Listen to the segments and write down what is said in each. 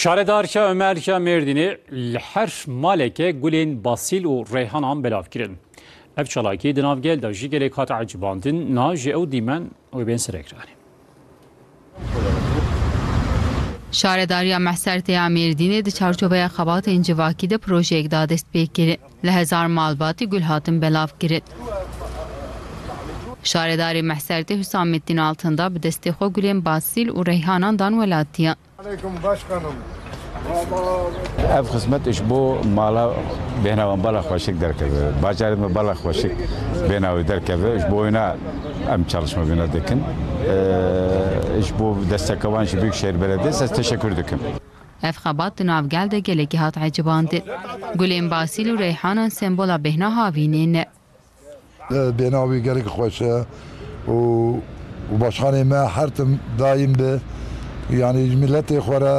شارەدارکە ئەمریکا مێردینێ هەر مالێکێ گولên باسیل û reyhanan belav kirin. Ev çalakî di navgel de jî gelek hat ecibandin na ji ew dîmen wê bên serêkranê. Şaredariya Mehserteya Mêrdînê di çarçoveya xebatên civakî de projeyek da dest pê kirin. Li hezar malbatî gul hatin belav kirin. Şaredarê Mehserte Hüsamettin altında bi destê xwe gulên basil û reyhanan dan welatiye. Ev xizmet iş bu mala bêhnavan bala xweşik derkeve. Bacarê me bala xweşik bênavê derkeve. Ji bo oyna em çalışma bîne dikin. Ji bo destekevan ji Büyükşehir Belediyesi ez teşekkür dikim. Ev xebat di navgel de gelekî hat ecibandin. Gulên basil û reyhanan sembola bêhna havînê ne. Bênavî gelek xweş e û başkanê me her tim daîm bi yani milletê xwe re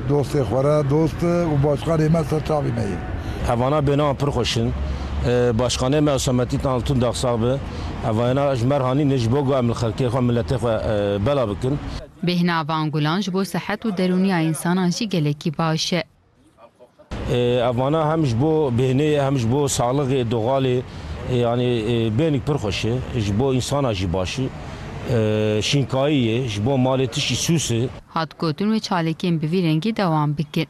dostê xwe re dost û başkanê me ser çavî me ye. Evana bêna pir xweş in. Başkanê me Hüsamettin Altun daxsaq bi. Evana ji merhanî ji bo em li xelkê xwe milletê xwe bela bikin. Bêhnavan gulan ji bo sehet û derûniya însanan jî gelekî baş e. Evana hem ji bo bêhnê hem ji bo sağlığê doğalê yani bênik pir xweş e. Ji bo însana jî baş e. Şinkayî ji bo malê tişî sûs e. Hat gotin ve çalekên bi vî rengî dewam bikin.